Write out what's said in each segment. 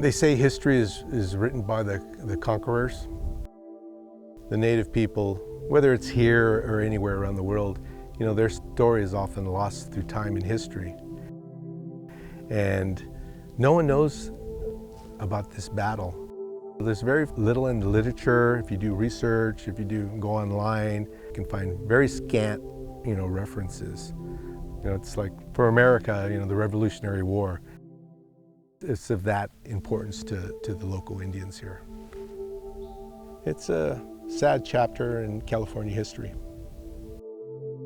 They say history is written by the conquerors. The native people, whether it's here or anywhere around the world, you know, their story is often lost through time and history. And no one knows about this battle. There's very little in the literature. If you do research, if you do go online, you can find very scant, you know, references. You know, it's like for America, you know, the Revolutionary War. It's of that importance to the local Indians here. It's a sad chapter in California history.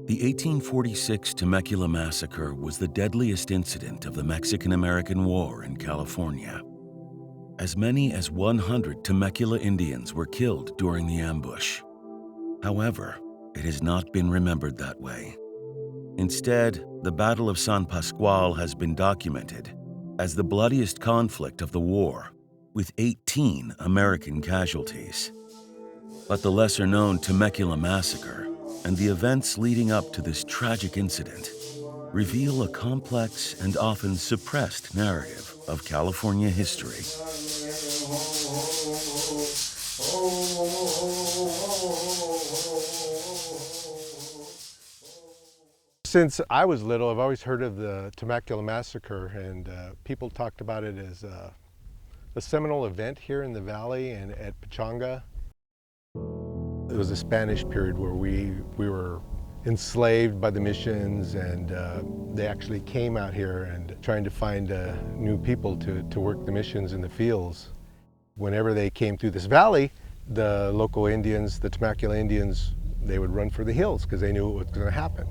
The 1846 Temecula Massacre was the deadliest incident of the Mexican-American War in California. As many as 100 Temecula Indians were killed during the ambush. However, it has not been remembered that way. Instead, the Battle of San Pasqual has been documented as the bloodiest conflict of the war, with 18 American casualties. But the lesser-known Temecula Massacre and the events leading up to this tragic incident reveal a complex and often suppressed narrative of California history. Since I was little, I've always heard of the Temecula Massacre, and people talked about it as a seminal event here in the valley and at Pechanga. It was a Spanish period where we were enslaved by the missions, and they actually came out here and trying to find new people to work the missions in the fields. Whenever they came through this valley, the local Indians, the Temecula Indians, they would run for the hills because they knew what was going to happen.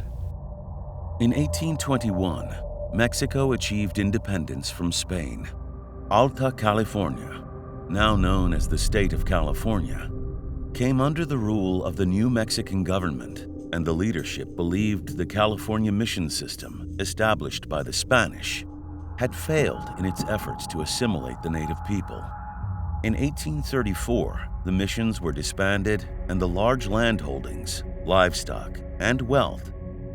In 1821, Mexico achieved independence from Spain. Alta California, now known as the state of California, came under the rule of the new Mexican government, and the leadership believed the California mission system, established by the Spanish, had failed in its efforts to assimilate the native people. In 1834, the missions were disbanded, and the large landholdings, livestock, and wealth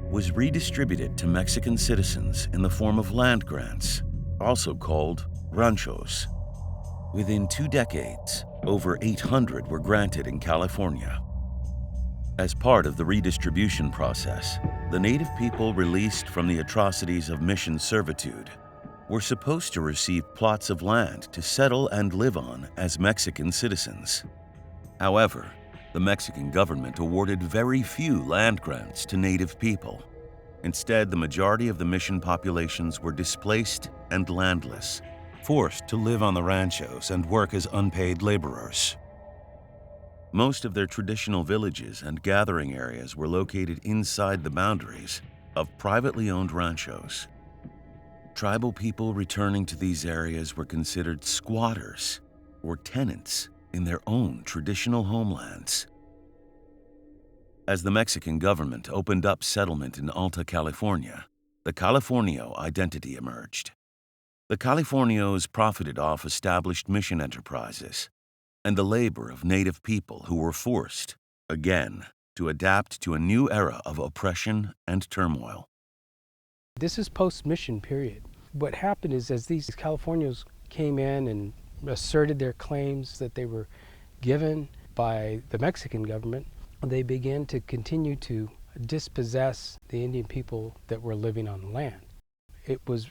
was redistributed to Mexican citizens in the form of land grants, also called ranchos. Within 2 decades, over 800 were granted in California. As part of the redistribution process, the native people released from the atrocities of mission servitude were supposed to receive plots of land to settle and live on as Mexican citizens. However, the Mexican government awarded very few land grants to native people. Instead, the majority of the mission populations were displaced and landless, forced to live on the ranchos and work as unpaid laborers. Most of their traditional villages and gathering areas were located inside the boundaries of privately owned ranchos. Tribal people returning to these areas were considered squatters or tenants in their own traditional homelands. As the Mexican government opened up settlement in Alta California, the Californio identity emerged. The Californios profited off established mission enterprises and the labor of native people who were forced, again, to adapt to a new era of oppression and turmoil. This is post-mission period. What happened is, as these Californios came in and asserted their claims that they were given by the Mexican government, they began to continue to dispossess the Indian people that were living on the land. It was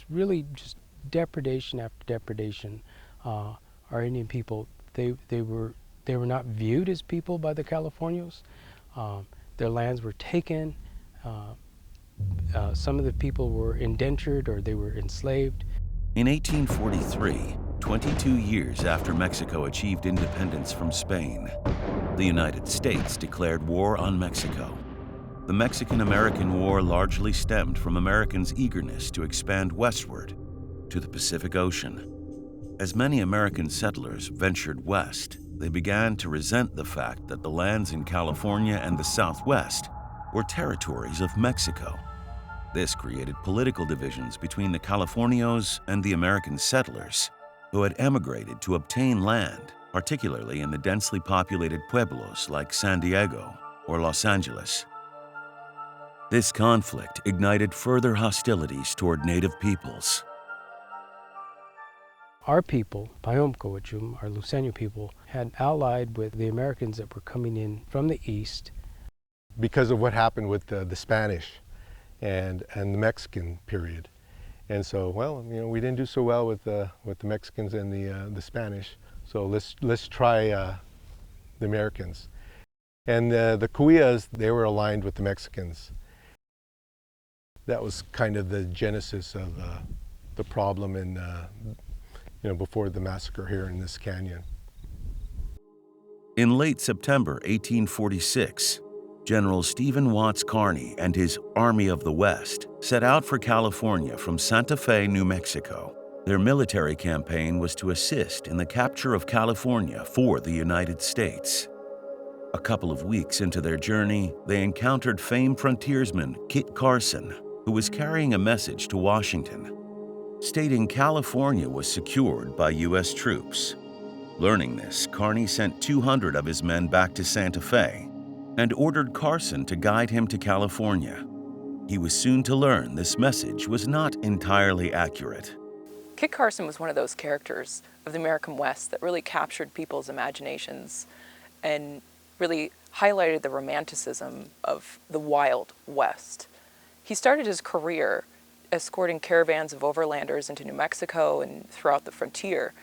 really just depredation after depredation. Our Indian people, they were not viewed as people by the Californios. Their lands were taken. Some of the people were indentured or they were enslaved. In 1843, 22 years after Mexico achieved independence from Spain, the United States declared war on Mexico. The Mexican-American War largely stemmed from Americans' eagerness to expand westward to the Pacific Ocean. As many American settlers ventured west, they began to resent the fact that the lands in California and the Southwest were territories of Mexico. This created political divisions between the Californios and the American settlers, who had emigrated to obtain land, particularly in the densely populated pueblos like San Diego or Los Angeles. This conflict ignited further hostilities toward native peoples. our people, Payomcoachum, our Luceño people, had allied with the Americans that were coming in from the east. Because of what happened with the Spanish and the Mexican period. And so, well, you know, we didn't do so well with the Mexicans and the Spanish. So let's try the Americans. And the Cuillas, they were aligned with the Mexicans. That was kind of the genesis of the problem in, you know, before the massacre here in this canyon. In late September 1846, General Stephen Watts Kearny and his Army of the West set out for California from Santa Fe, New Mexico. Their military campaign was to assist in the capture of California for the United States. A couple of weeks into their journey, they encountered famed frontiersman Kit Carson, who was carrying a message to Washington, stating California was secured by U.S. troops. Learning this, Kearny sent 200 of his men back to Santa Fe and ordered Carson to guide him to California. He was soon to learn this message was not entirely accurate. Kit Carson was one of those characters of the American West that really captured people's imaginations and really highlighted the romanticism of the Wild West. He started his career escorting caravans of overlanders into New Mexico and throughout the frontier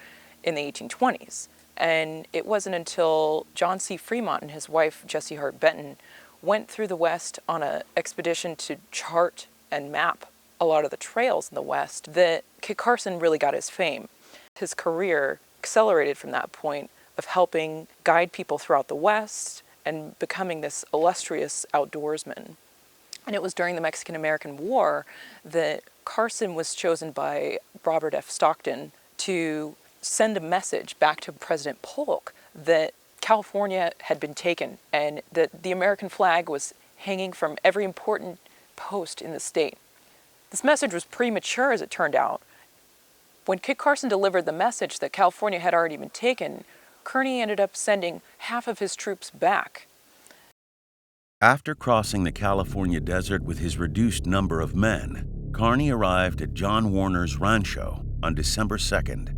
in the 1820s. And it wasn't until John C. Fremont and his wife, Jessie Hart Benton, went through the West on an expedition to chart and map a lot of the trails in the West that Kit Carson really got his fame. His career accelerated from that point of helping guide people throughout the West and becoming this illustrious outdoorsman. And it was during the Mexican-American War that Carson was chosen by Robert F. Stockton to send a message back to President Polk that California had been taken and that the American flag was hanging from every important post in the state. This message was premature, as it turned out. When Kit Carson delivered the message that California had already been taken, Kearny ended up sending half of his troops back. After crossing the California desert with his reduced number of men, Kearny arrived at John Warner's rancho on December 2nd.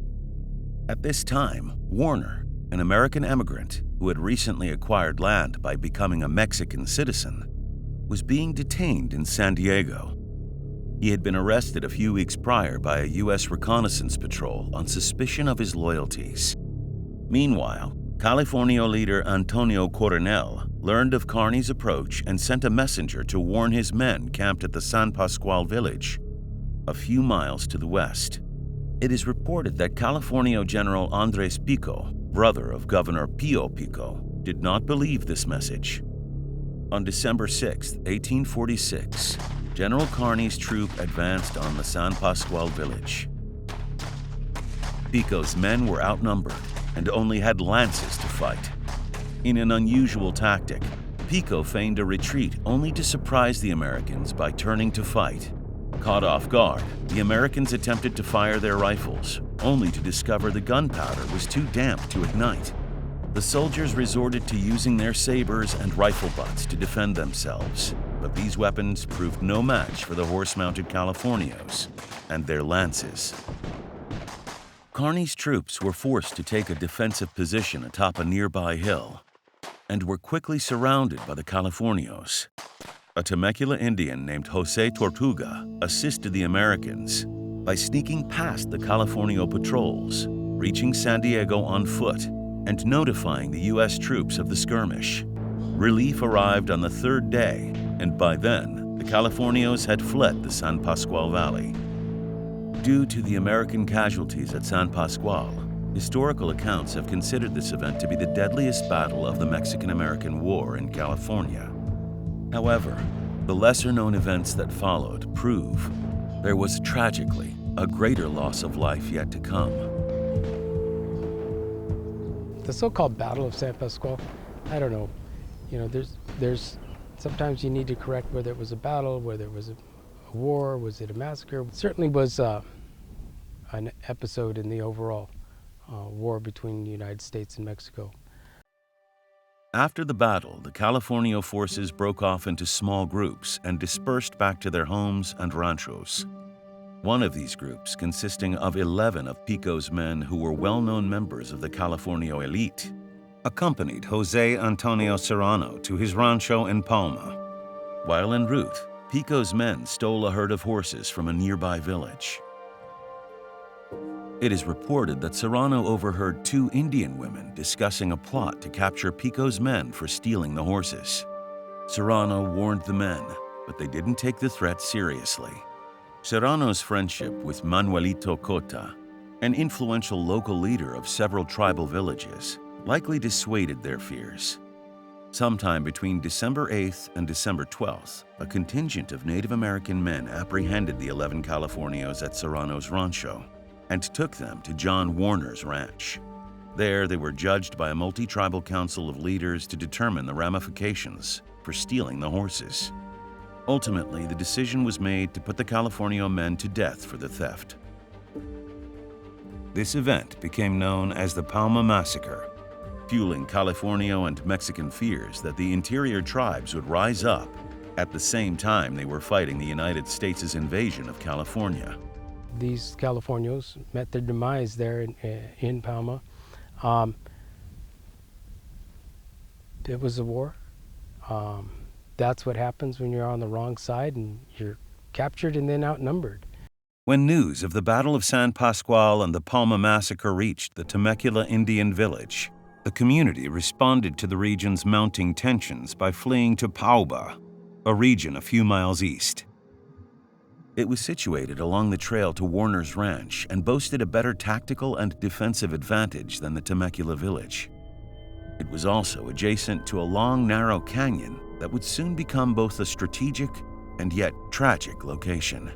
At this time, Warner, an American immigrant who had recently acquired land by becoming a Mexican citizen, was being detained in San Diego. He had been arrested a few weeks prior by a U.S. reconnaissance patrol on suspicion of his loyalties. Meanwhile, California leader Antonio Coronel learned of Kearny's approach and sent a messenger to warn his men camped at the San Pasqual village, a few miles to the west. It is reported that California General Andres Pico, brother of Governor Pio Pico, did not believe this message. On December 6, 1846, General Kearny's troop advanced on the San Pasqual village. Pico's men were outnumbered and only had lances to fight. In an unusual tactic, Pico feigned a retreat only to surprise the Americans by turning to fight. Caught off guard, the Americans attempted to fire their rifles, only to discover the gunpowder was too damp to ignite. The soldiers resorted to using their sabers and rifle butts to defend themselves, but these weapons proved no match for the horse-mounted Californios and their lances. Kearny's troops were forced to take a defensive position atop a nearby hill and were quickly surrounded by the Californios. A Temecula Indian named Jose Tortuga assisted the Americans by sneaking past the Californio patrols, reaching San Diego on foot, and notifying the U.S. troops of the skirmish. Relief arrived on the third day, and by then, the Californios had fled the San Pasqual Valley. Due to the American casualties at San Pasqual, historical accounts have considered this event to be the deadliest battle of the Mexican-American War in California. However, the lesser-known events that followed prove there was tragically a greater loss of life yet to come. The so-called Battle of San Pasqual, I don't know. You know, there's sometimes you need to correct whether it was a battle, whether it was a war, was it a massacre. It certainly was an episode in the overall war between the United States and Mexico. After the battle, the Californio forces broke off into small groups and dispersed back to their homes and ranchos. One of these groups, consisting of 11 of Pico's men who were well-known members of the Californio elite, accompanied José Antonio Serrano to his rancho in Palma. While en route, Pico's men stole a herd of horses from a nearby village. It is reported that Serrano overheard 2 Indian women discussing a plot to capture Pico's men for stealing the horses. Serrano warned the men, but they didn't take the threat seriously. Serrano's friendship with Manuelito Cota, an influential local leader of several tribal villages, likely dissuaded their fears. Sometime between December 8th and December 12th, a contingent of Native American men apprehended the 11 Californios at Serrano's rancho and took them to John Warner's ranch. There, they were judged by a multi-tribal council of leaders to determine the ramifications for stealing the horses. Ultimately, the decision was made to put the Californio men to death for the theft. This event became known as the Palma Massacre, fueling Californio and Mexican fears that the interior tribes would rise up at the same time they were fighting the United States' invasion of California. These Californios met their demise there in Palma. It was a war. That's what happens when you're on the wrong side and you're captured and then outnumbered. When news of the Battle of San Pasqual and the Palma Massacre reached the Temecula Indian village, the community responded to the region's mounting tensions by fleeing to Pauba, a region a few miles east. It was situated along the trail to Warner's ranch and boasted a better tactical and defensive advantage than the Temecula village. It was also adjacent to a long, narrow canyon that would soon become both a strategic and yet tragic location.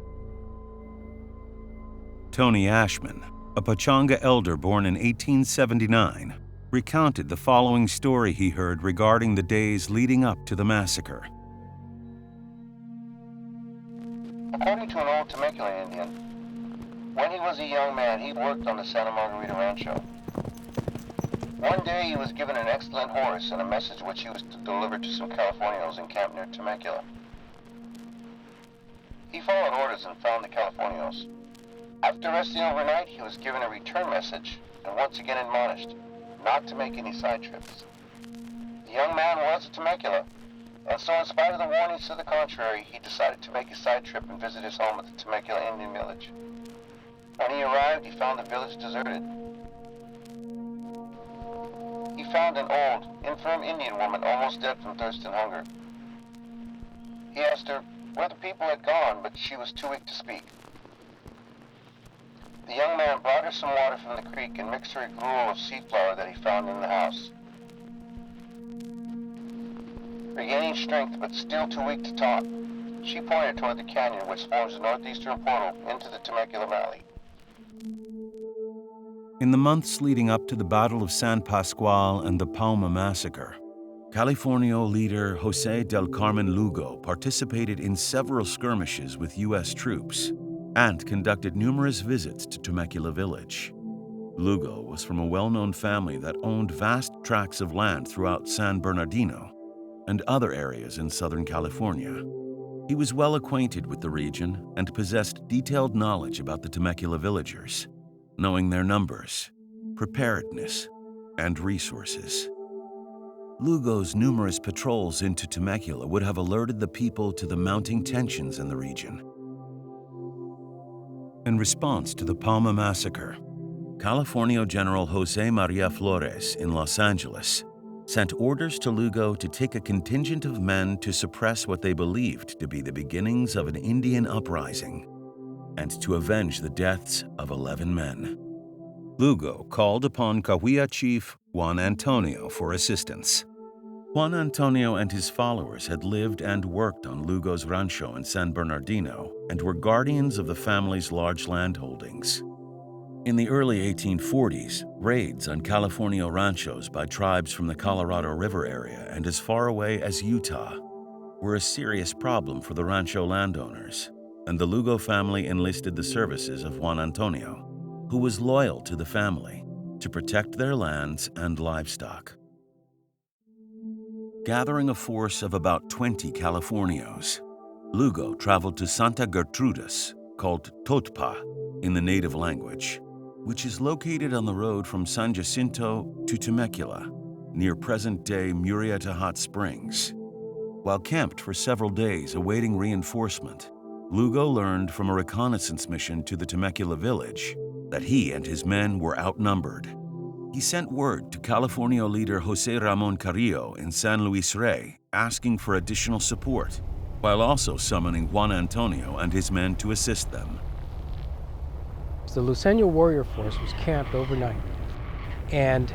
Tony Ashman, a Pachanga elder born in 1879, recounted the following story he heard regarding the days leading up to the massacre. According to an old Temecula Indian, when he was a young man, he worked on the Santa Margarita Rancho. One day he was given an excellent horse and a message which he was to deliver to some Californios encamped near Temecula. He followed orders and found the Californios. After resting overnight, he was given a return message and once again admonished not to make any side trips. The young man was at Temecula, and so in spite of the warnings to the contrary, he decided to make a side trip and visit his home at the Temecula Indian village. When he arrived, he found the village deserted. He found an old, infirm Indian woman almost dead from thirst and hunger. He asked her where the people had gone, but she was too weak to speak. The young man brought her some water from the creek and mixed her a gruel of seed flour that he found in the house. Regaining strength, but still too weak to talk, she pointed toward the canyon which forms the northeastern portal into the Temecula Valley. In the months leading up to the Battle of San Pasqual and the Palma Massacre, Californio leader José del Carmen Lugo participated in several skirmishes with U.S. troops and conducted numerous visits to Temecula village. Lugo was from a well-known family that owned vast tracts of land throughout San Bernardino and other areas in Southern California. He was well acquainted with the region and possessed detailed knowledge about the Temecula villagers, knowing their numbers, preparedness, and resources. Lugo's numerous patrols into Temecula would have alerted the people to the mounting tensions in the region. In response to the Palma Massacre, Californio General José María Flores in Los Angeles sent orders to Lugo to take a contingent of men to suppress what they believed to be the beginnings of an Indian uprising and to avenge the deaths of 11 men. Lugo called upon Cahuilla chief Juan Antonio for assistance. Juan Antonio and his followers had lived and worked on Lugo's rancho in San Bernardino and were guardians of the family's large landholdings. In the early 1840s, raids on Californio ranchos by tribes from the Colorado River area and as far away as Utah were a serious problem for the rancho landowners, and the Lugo family enlisted the services of Juan Antonio, who was loyal to the family, to protect their lands and livestock. Gathering a force of about 20 Californios, Lugo traveled to Santa Gertrudis, called Totpa in the native language, which is located on the road from San Jacinto to Temecula, near present-day Murrieta Hot Springs. While camped for several days awaiting reinforcement, Lugo learned from a reconnaissance mission to the Temecula village that he and his men were outnumbered. He sent word to California leader Jose Ramon Carrillo in San Luis Rey asking for additional support, while also summoning Juan Antonio and his men to assist them. The Luceño warrior force was camped overnight, and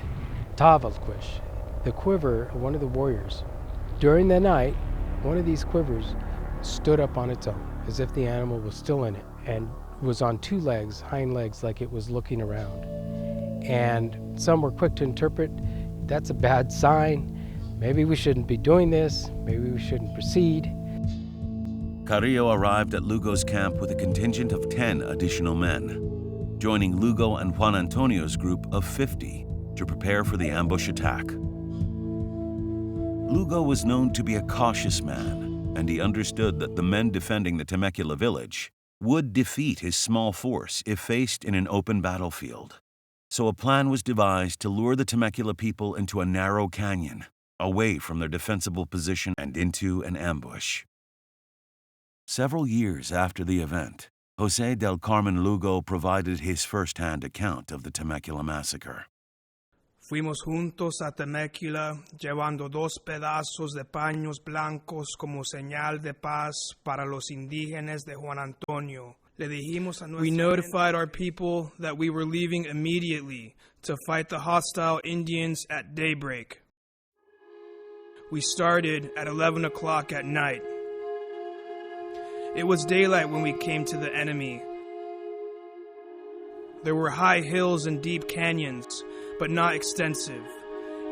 Tavalquish, the quiver of one of the warriors, during the night, one of these quivers stood up on its own, as if the animal was still in it, and was on two legs, hind legs, like it was looking around. And some were quick to interpret, that's a bad sign, maybe we shouldn't be doing this, maybe we shouldn't proceed. Carrillo arrived at Lugo's camp with a contingent of 10 additional men, joining Lugo and Juan Antonio's group of 50 to prepare for the ambush attack. Lugo was known to be a cautious man, and he understood that the men defending the Temecula village would defeat his small force if faced in an open battlefield. So a plan was devised to lure the Temecula people into a narrow canyon, away from their defensible position and into an ambush. Several years after the event, Jose del Carmen Lugo provided his first-hand account of the Temecula Massacre. Fuimos juntos a Temecula, llevando 2 pedazos de paños blancos como señal de paz para los indígenas de Juan Antonio. We notified our people that we were leaving immediately to fight the hostile Indians at daybreak. We started at 11 o'clock at night. It was daylight when we came to the enemy. There were high hills and deep canyons, but not extensive.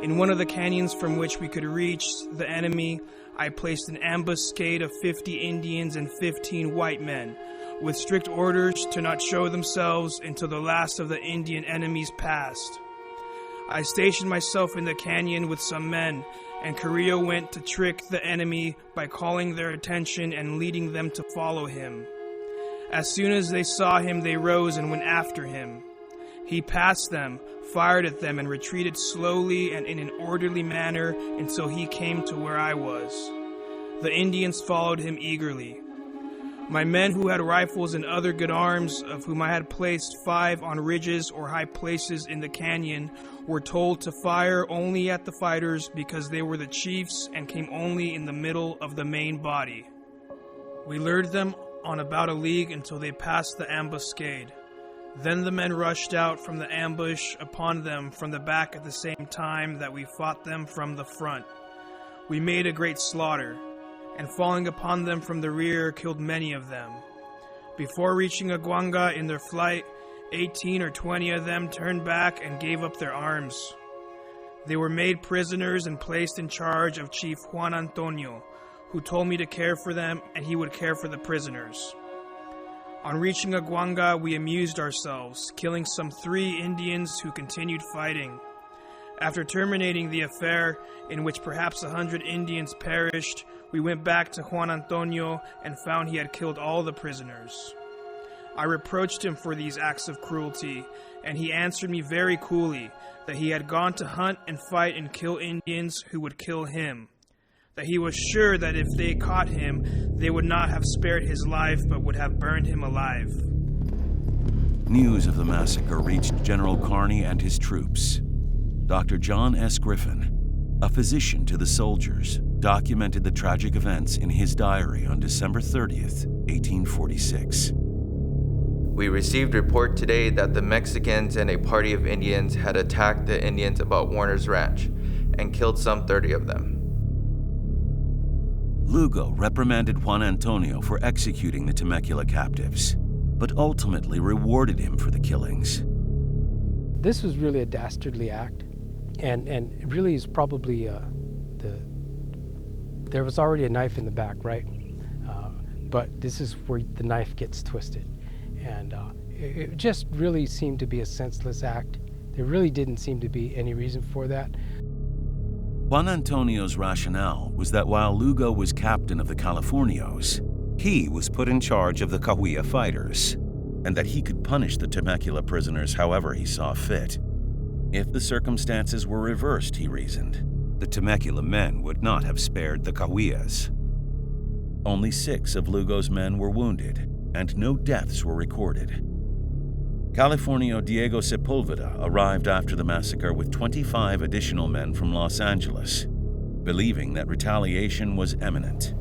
In one of the canyons from which we could reach the enemy, I placed an ambuscade of 50 Indians and 15 white men, with strict orders to not show themselves until the last of the Indian enemies passed. I stationed myself in the canyon with some men, and Carrillo went to trick the enemy by calling their attention and leading them to follow him. As soon as they saw him, they rose and went after him. He passed them, fired at them, and retreated slowly and in an orderly manner until he came to where I was. The Indians followed him eagerly. My men who had rifles and other good arms, of whom I had placed 5 on ridges or high places in the canyon, were told to fire only at the fighters because they were the chiefs and came only in the middle of the main body. We lured them on about a league until they passed the ambuscade. Then the men rushed out from the ambush upon them from the back at the same time that we fought them from the front. We made a great slaughter, and falling upon them from the rear, killed many of them. Before reaching Aguanga in their flight, 18 or 20 of them turned back and gave up their arms. They were made prisoners and placed in charge of Chief Juan Antonio, who told me to care for them and he would care for the prisoners. On reaching Aguanga, we amused ourselves, killing some 3 Indians who continued fighting. After terminating the affair, in which perhaps 100 Indians perished, we went back to Juan Antonio and found he had killed all the prisoners. I reproached him for these acts of cruelty, and he answered me very coolly that he had gone to hunt and fight and kill Indians who would kill him, that he was sure that if they caught him, they would not have spared his life but would have burned him alive. News of the massacre reached General Kearny and his troops. Dr. John S. Griffin, a physician to the soldiers, documented the tragic events in his diary on December 30th, 1846. We received report today that the Mexicans and a party of Indians had attacked the Indians about Warner's Ranch and killed some 30 of them. Lugo reprimanded Juan Antonio for executing the Temecula captives, but ultimately rewarded him for the killings. This was really a dastardly act, and it really is probably there was already a knife in the back, right? But this is where the knife gets twisted. And it just really seemed to be a senseless act. There really didn't seem to be any reason for that. Juan Antonio's rationale was that while Lugo was captain of the Californios, he was put in charge of the Cahuilla fighters, and that he could punish the Temecula prisoners however he saw fit. If the circumstances were reversed, he reasoned, the Temecula men would not have spared the Cahuillas. Only 6 of Lugo's men were wounded, and no deaths were recorded. Californio Diego Sepulveda arrived after the massacre with 25 additional men from Los Angeles, believing that retaliation was imminent.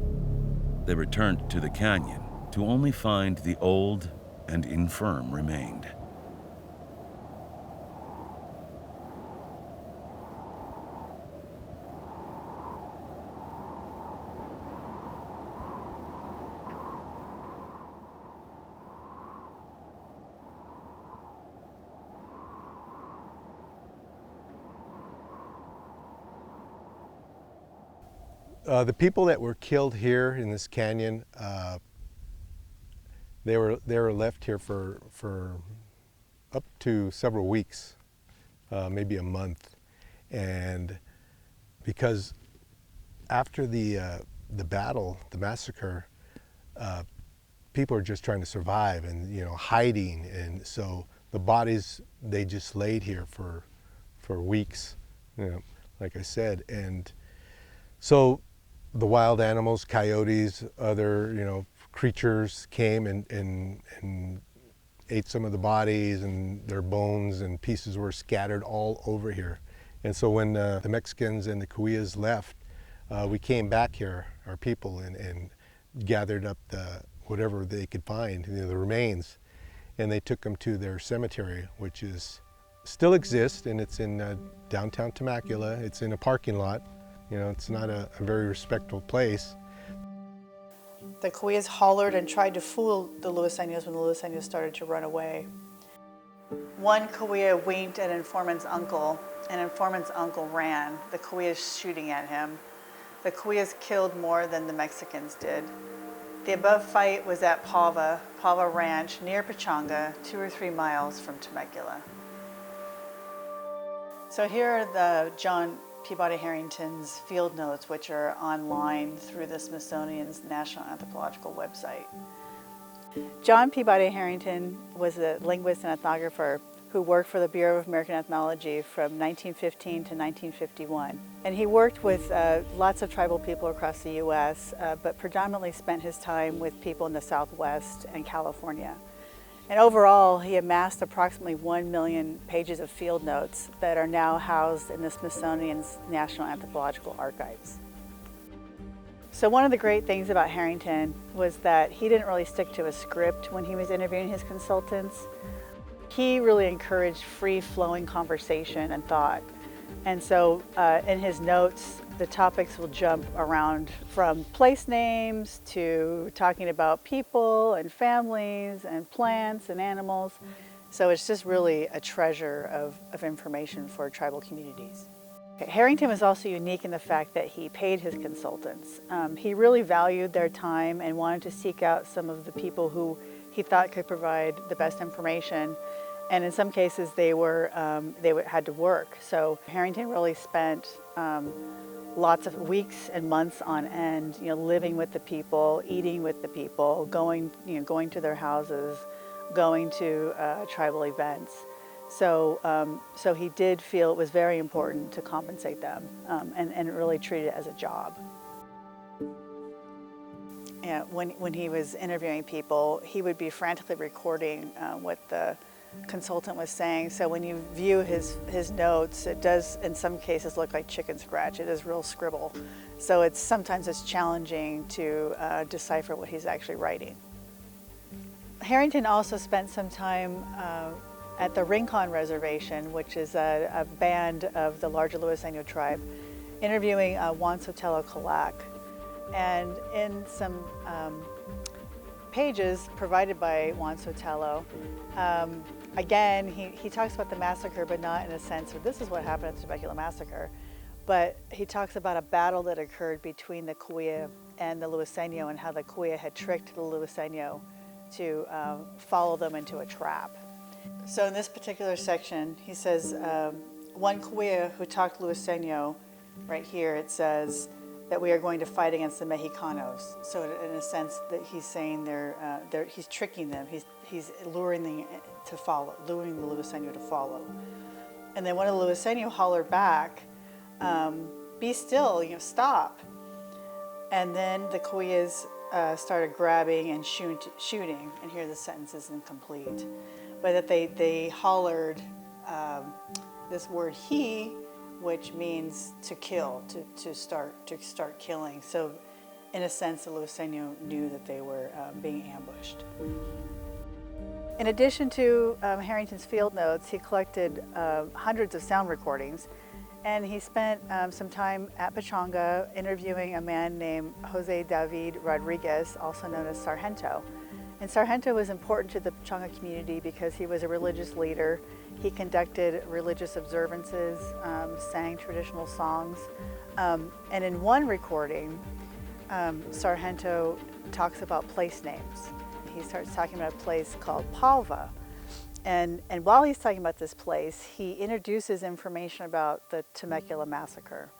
They returned to the canyon to only find the old and infirm remained. The people that were killed here in this canyon, they were left here for up to several weeks, maybe a month, and because after the battle, the massacre, people are just trying to survive and hiding, and so the bodies, they just laid here for weeks, like I said, and so the wild animals, coyotes, other creatures came and ate some of the bodies, and their bones and pieces were scattered all over here. And so when the Mexicans and the Cahuillas left, we came back here, our people, and gathered up whatever they could find, the remains, and they took them to their cemetery, which still exists, and it's in downtown Temecula. It's in a parking lot. It's not a very respectable place. The Cahuillas hollered and tried to fool the Luiseños when the Luiseños started to run away. One Cahuilla winked at an informant's uncle, and informant's uncle ran, the Cahuillas shooting at him. The Cahuillas killed more than the Mexicans did. The above fight was at Pava Ranch near Pechanga, 2 or 3 miles from Temecula. So here are the John Peabody Harrington's field notes, which are online through the Smithsonian's National Anthropological website. John Peabody Harrington was a linguist and ethnographer who worked for the Bureau of American Ethnology from 1915 to 1951. And he worked with lots of tribal people across the U.S., but predominantly spent his time with people in the Southwest and California. And overall, he amassed approximately 1 million pages of field notes that are now housed in the Smithsonian's National Anthropological Archives. So one of the great things about Harrington was that he didn't really stick to a script when he was interviewing his consultants. He really encouraged free-flowing conversation and thought. And so in his notes, the topics will jump around from place names to talking about people and families and plants and animals. So it's just really a treasure of information for tribal communities. Harrington was also unique in the fact that he paid his consultants. He really valued their time and wanted to seek out some of the people who he thought could provide the best information. And in some cases, they had to work. So Harrington really spent lots of weeks and months on end, living with the people, eating with the people, going to their houses, going to tribal events. So he did feel it was very important to compensate them and really treat it as a job. When he was interviewing people, he would be frantically recording what the consultant was saying. So when you view his notes, it does in some cases look like chicken scratch. It is real scribble. So sometimes it's challenging to decipher what he's actually writing. Harrington also spent some time at the Rincon Reservation, which is a band of the larger Luiseño tribe, interviewing Juan Sotelo Calac. And in some pages provided by Juan Sotelo, again, he talks about the massacre, but not in a sense of this is what happened at the Temecula Massacre, but he talks about a battle that occurred between the Cahuilla and the Luiseño and how the Cahuilla had tricked the Luiseño to follow them into a trap. So in this particular section, he says, one Cahuilla who talked Luiseño, right here it says, that we are going to fight against the Mexicanos. So in a sense that he's saying he's tricking them, he's luring them to follow, luring the Luiseno to follow. And then one of the Luiseno hollered back, be still, stop. And then the Coyas started grabbing and shooting, and here the sentence is incomplete. But that they hollered this word "he," which means to kill, to start killing. So, in a sense, the Luiseno knew that they were being ambushed. In addition to Harrington's field notes, he collected hundreds of sound recordings, and he spent some time at Pachanga interviewing a man named Jose David Rodriguez, also known as Sargento. And Sargento was important to the Pachanga community because he was a religious leader. He conducted religious observances, sang traditional songs. And in one recording, Sargento talks about place names. He starts talking about a place called Palva. And while he's talking about this place, he introduces information about the Temecula Massacre.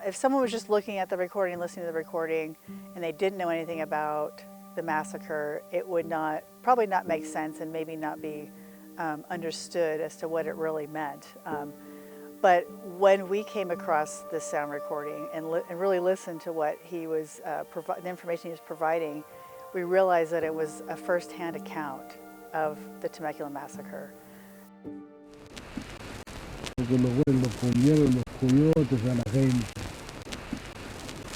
If someone was just looking at the recording, listening to the recording, and they didn't know anything about the massacre, it would probably not make sense and maybe not be understood as to what it really meant. But when we came across this sound recording and really listened to what he was, the information he was providing, we realized that it was a first-hand account of the Temecula Massacre. Porque los güeyes comieron los coyotes a la gente.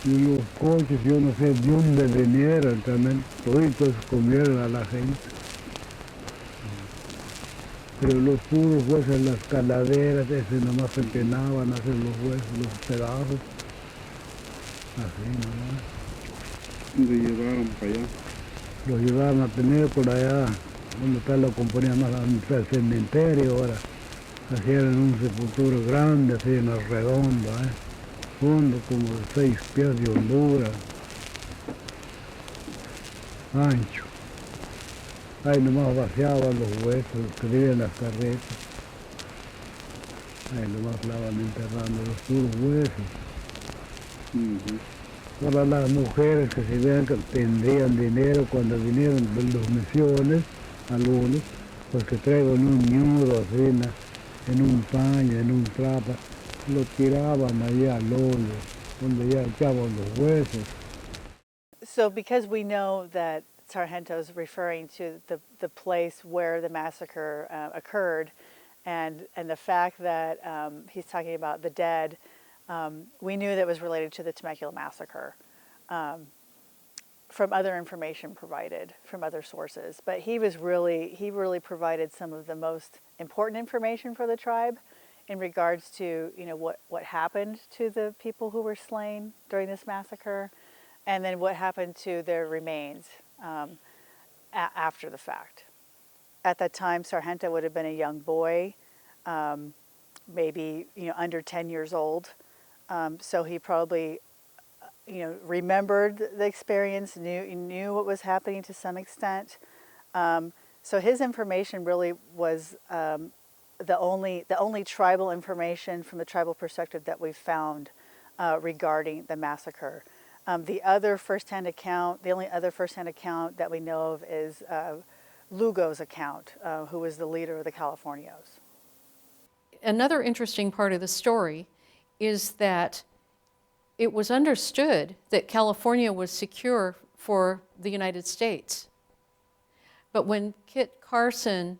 Y los coches, yo no sé de dónde vinieron también, toditos comieron a la gente. Pero los puros huesos, las calaveras, ese nomás se penaban, hacer los huesos, los pedazos. Así nomás. Lo llevaron para allá. Los llevaron a tener por allá, donde está la compañía más amplia, el cementerio ahora. Hacían un sepultura grande, así en la redonda, fondo como de 6 pies de hondura, ancho. Ahí nomás vaciaban los huesos, los que viven en las carretas. Ahí nomás la van enterrando los puros huesos. Ahora las mujeres que se vean que tendrían dinero cuando vinieron de las misiones, algunos, pues que traigan un ñudo así en un paño, en un trapo, lo tiraban allá al hoyo, donde ya echaban los huesos. So because we know that Sargento is referring to the place where the massacre occurred, and the fact that he's talking about the dead, we knew that was related to the Temecula Massacre from other information provided from other sources. But he really provided some of the most important information for the tribe in regards to what happened to the people who were slain during this massacre, and then what happened to their remains after the fact. At that time, Sargento would have been a young boy, maybe under 10 years old. So he probably, remembered the experience, knew what was happening to some extent. So his information really was the only tribal information from the tribal perspective that we've found regarding the massacre. The only other first-hand account that we know of is Lugo's account, who was the leader of the Californios. Another interesting part of the story is that it was understood that California was secure for the United States. But when Kit Carson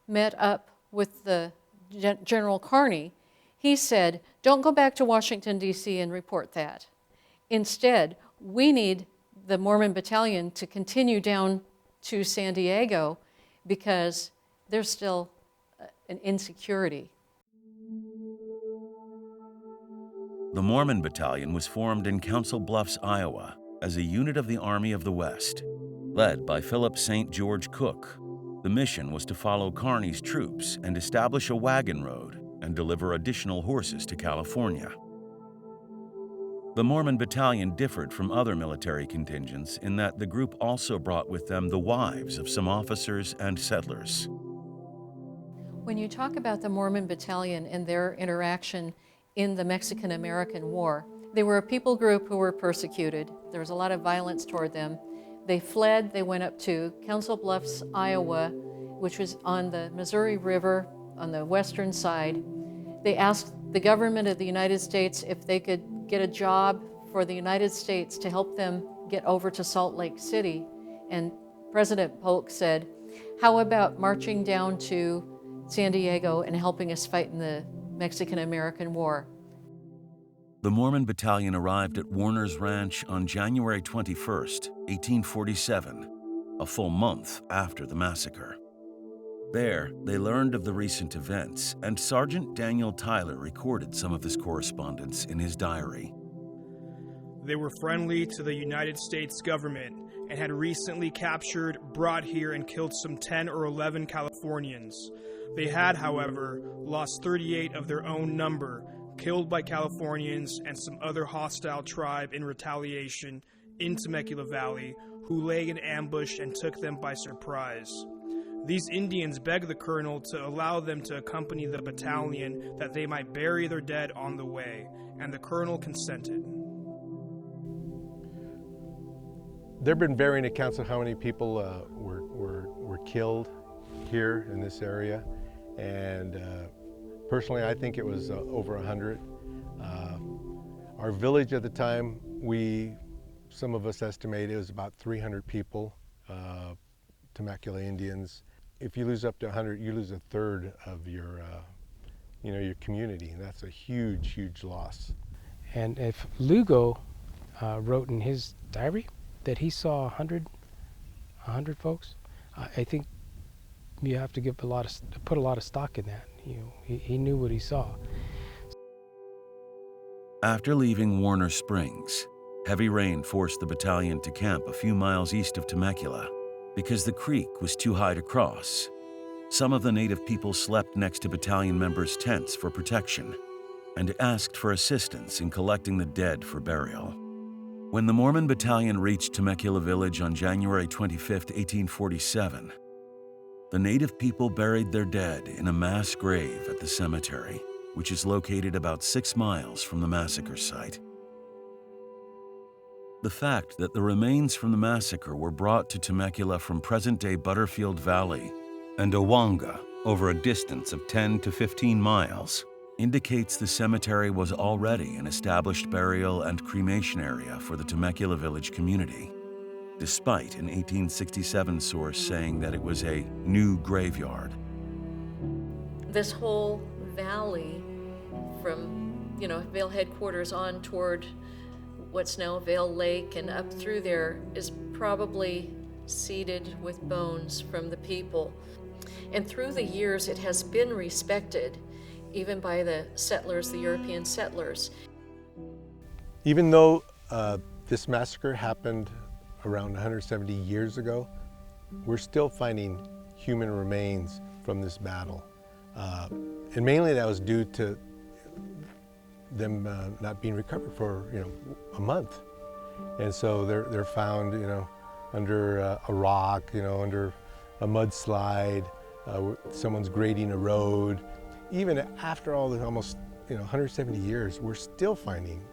met up with the General Kearney, he said, "Don't go back to Washington, D.C. and report that. Instead, we need the Mormon Battalion to continue down to San Diego because there's still an insecurity." The Mormon Battalion was formed in Council Bluffs, Iowa, as a unit of the Army of the West. Led by Philip St. George Cook, the mission was to follow Kearny's troops and establish a wagon road and deliver additional horses to California. The Mormon Battalion differed from other military contingents in that the group also brought with them the wives of some officers and settlers. When you talk about the Mormon Battalion and their interaction in the Mexican-American War, They were a people group who were persecuted. There was a lot of violence toward them. They fled. They went up to Council Bluffs, Iowa, which was on the Missouri River on the western side. They asked the government of the United States if they could get a job for the United States to help them get over to Salt Lake City. And President Polk said, how about marching down to San Diego and helping us fight in the Mexican-American War? The Mormon battalion arrived at Warner's Ranch on January 21st, 1847, a full month after the massacre. There, they learned of the recent events, and Sergeant Daniel Tyler recorded some of this correspondence in his diary. They were friendly to the United States government and had recently captured, brought here, and killed some 10 or 11 Californians. They had, however, lost 38 of their own number, killed by Californians and some other hostile tribe in retaliation in Temecula Valley, who lay in ambush and took them by surprise. These Indians begged the colonel to allow them to accompany the battalion that they might bury their dead on the way, and the colonel consented. There have been varying accounts of how many people were killed here in this area, and personally I think it was over 100. Our village at the time, some of us estimate it was about 300 people, Temecula Indians. If you lose up to 100, you lose a third of your community, and that's a huge, huge loss. And if Lugo wrote in his diary that he saw 100 folks, I think you have to put a lot of stock in that. He knew what he saw. After leaving Warner Springs, heavy rain forced the battalion to camp a few miles east of Temecula because the creek was too high to cross. Some of the native people slept next to battalion members' tents for protection and asked for assistance in collecting the dead for burial. When the Mormon battalion reached Temecula village on January 25, 1847, the native people buried their dead in a mass grave at the cemetery, which is located about 6 miles from the massacre site. The fact that the remains from the massacre were brought to Temecula from present-day Butterfield Valley and Owanga over a distance of 10 to 15 miles indicates the cemetery was already an established burial and cremation area for the Temecula village community, despite an 1867 source saying that it was a new graveyard. This whole valley from, Vail headquarters on toward what's now Vail Lake and up through there is probably seeded with bones from the people. And through the years, it has been respected, even by the settlers, the European settlers. Even though this massacre happened around 170 years ago, we're still finding human remains from this battle. And mainly that was due to them not being recovered for a month. And so they're found under a rock, under a mudslide, someone's grading a road. Even after all the almost 170 years, we're still finding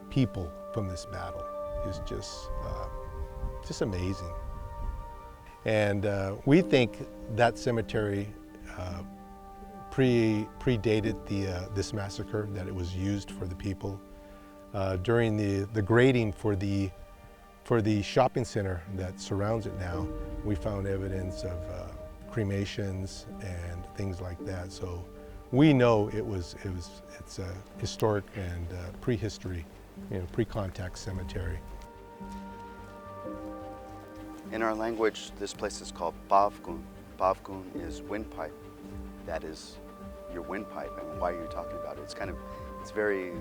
people from this battle. It's just amazing. And we think that cemetery predated this massacre, that it was used for the people. During the grading for the shopping center that surrounds it now, we found evidence of cremations and things like that. So we know it's a historic and prehistory, pre-contact cemetery. In our language, this place is called Bavkun. Bavkun is windpipe. That is your windpipe. And why are you talking about it? It's very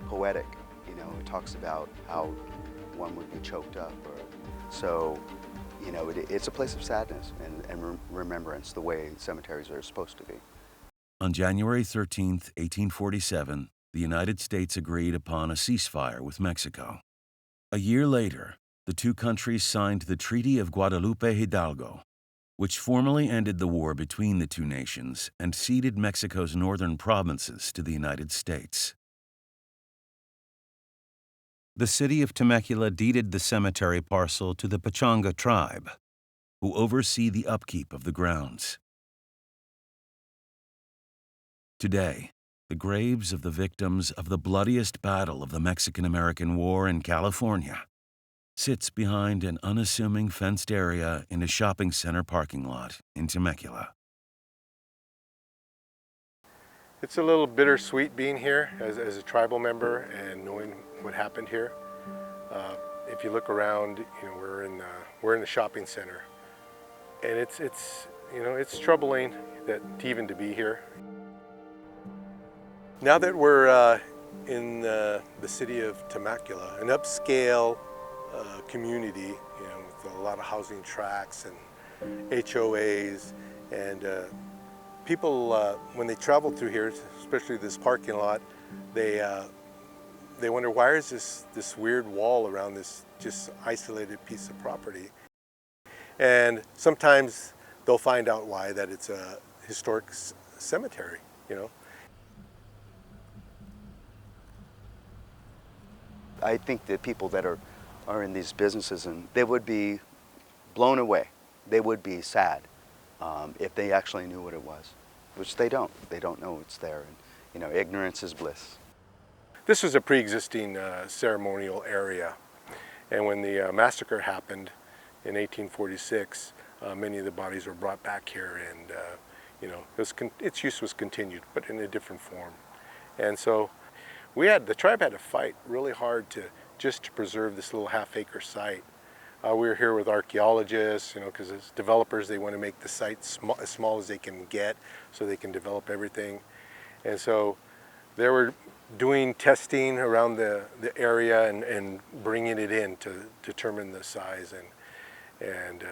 poetic. It talks about how one would be choked up. It's a place of sadness and remembrance, the way cemeteries are supposed to be. On January 13, 1847, the United States agreed upon a ceasefire with Mexico. A year later, the two countries signed the Treaty of Guadalupe Hidalgo, which formally ended the war between the two nations and ceded Mexico's northern provinces to the United States. the city of Temecula deeded the cemetery parcel to the Pechanga tribe, who oversee the upkeep of the grounds. Today, the graves of the victims of the bloodiest battle of the Mexican-American War in California sits behind an unassuming fenced area in a shopping center parking lot in Temecula. It's a little bittersweet being here as a tribal member and knowing what happened here. If you look around, you know, we're in the shopping center, and it's troubling that even to be here. Now that we're in the city of Temecula, an upscale community, you know, with a lot of housing tracts and HOAs, and people, when they travel through here, especially this parking lot, they wonder, why is this weird wall around this just isolated piece of property? And sometimes they'll find out why, that it's a historic cemetery, you know. I think the people that are in these businesses, and they would be blown away. They would be sad if they actually knew what it was, which they don't. They don't know it's there, and you know, ignorance is bliss. This was a pre-existing ceremonial area, and when the massacre happened in 1846, many of the bodies were brought back here, and you know, its use was continued, but in a different form. And so the tribe had to fight really hard to preserve this little half-acre site. We were here with archaeologists, you know, because as developers, they want to make the site as small as they can get so they can develop everything. And so they were doing testing around the area and bringing it in to determine the size. And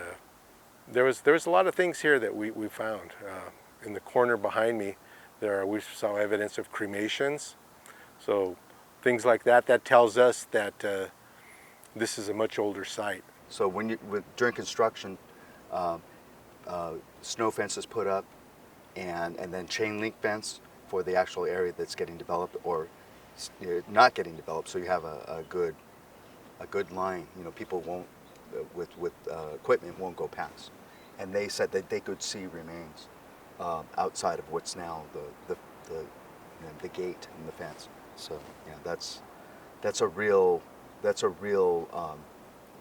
there was a lot of things here that we found. In the corner behind me, we saw evidence of cremations. So things like that tells us that this is a much older site. So during construction, snow fence is put up, and then chain link fence for the actual area that's getting developed or not getting developed. So you have a good line. You know, people won't with equipment won't go past. And they said that they could see remains outside of what's now the gate and the fence. So yeah, that's a real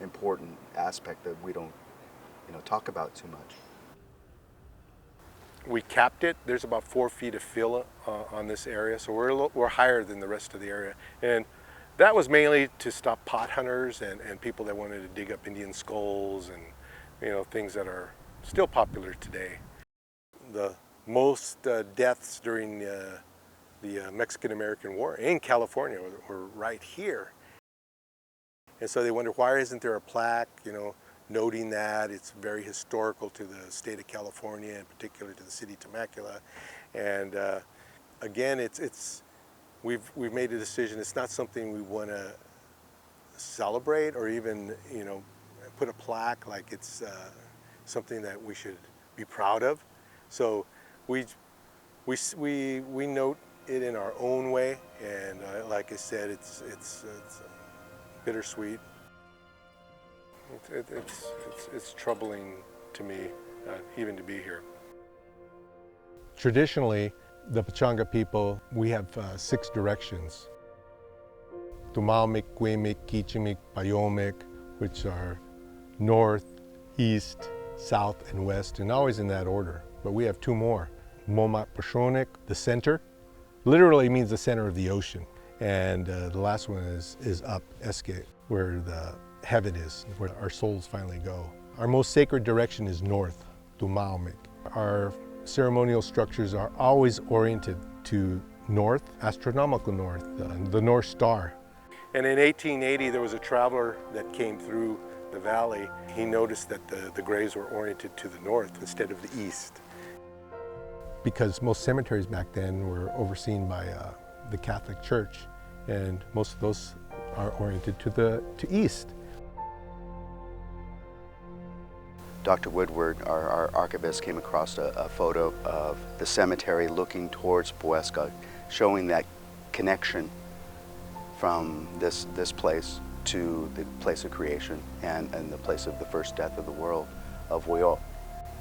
important aspect that we don't talk about too much. We capped it. There's about 4 feet of fill on this area, so we're higher than the rest of the area, and that was mainly to stop pot hunters and people that wanted to dig up Indian skulls and, you know, things that are still popular today. The most deaths during the Mexican-American War in California were right here. And so they wonder, why isn't there a plaque, you know, noting that? It's very historical to the state of California, in particular to the city of Temecula. And again, we've made a decision. It's not something we want to celebrate or even, you know, put a plaque like it's something that we should be proud of. So we note it in our own way, and like I said, it's bittersweet. It's troubling to me even to be here. Traditionally, the Pechanga people, we have 6 directions. Tumaumic, Cuemic, Quichimic, Payomic, which are north, east, south, and west, and always in that order. But we have 2 more. Momat Pashonik, the center, literally means the center of the ocean. And the last one is up, Esque, where the heaven is, where our souls finally go. Our most sacred direction is north, Tumaumic. Our ceremonial structures are always oriented to north, astronomical north, the North Star. And in 1880, there was a traveler that came through the valley. He noticed that the graves were oriented to the north instead of the east. Because most cemeteries back then were overseen by the Catholic Church, and most of those are oriented to east. Dr. Woodward, our archivist, came across a photo of the cemetery looking towards Puesca, showing that connection from this place to the place of creation and the place of the first death of the world of Woyot.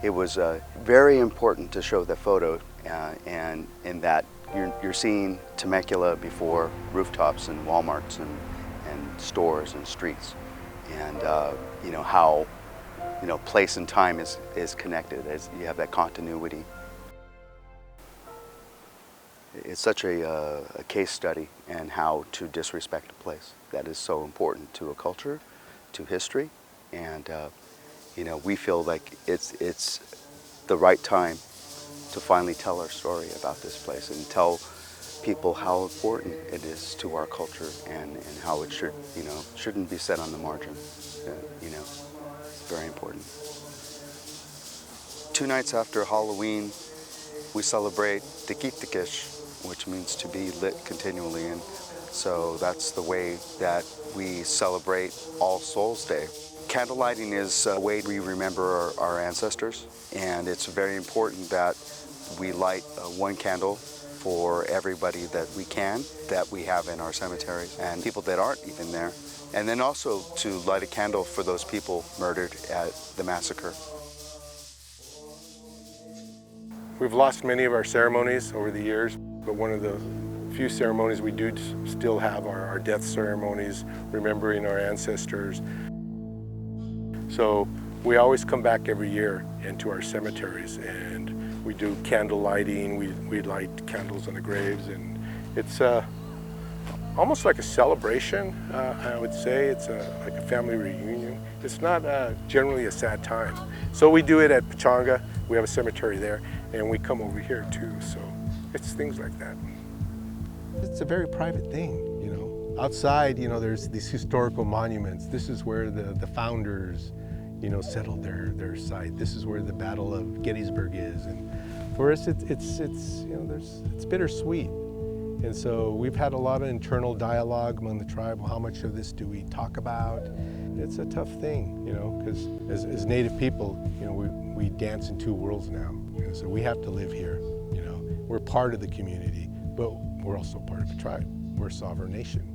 It was very important to show the photo, and in that you're seeing Temecula before rooftops and Walmarts and stores and streets, and you know how place and time is connected, as you have that continuity. It's such a case study in how to disrespect a place that is so important to a culture, to history, and we feel like it's the right time to finally tell our story about this place and tell people how important it is to our culture and how it shouldn't be set on the margin. Very important. 2 nights after Halloween, we celebrate Tikitikish, which means to be lit continually. And so that's the way that we celebrate All Souls Day. Candle lighting is a way we remember our ancestors, and it's very important that we light 1 candle for everybody that we have in our cemetery, and people that aren't even there. And then also to light a candle for those people murdered at the massacre. We've lost many of our ceremonies over the years, but one of the few ceremonies we do still have are our death ceremonies, remembering our ancestors. So we always come back every year into our cemeteries, and we do candle lighting. We light candles on the graves, and it's almost like a celebration, I would say. It's like a family reunion. It's not generally a sad time. So we do it at Pechanga. We have a cemetery there, and we come over here too. So it's things like that. It's a very private thing, Outside, there's these historical monuments. This is where the founders, settled their site. This is where the Battle of Gettysburg is, and for us, it's bittersweet. And so we've had a lot of internal dialogue among the tribe. Well, how much of this do we talk about? It's a tough thing, because as Native people, we dance in 2 worlds now. And so we have to live here, We're part of the community, but we're also part of a tribe. We're a sovereign nation.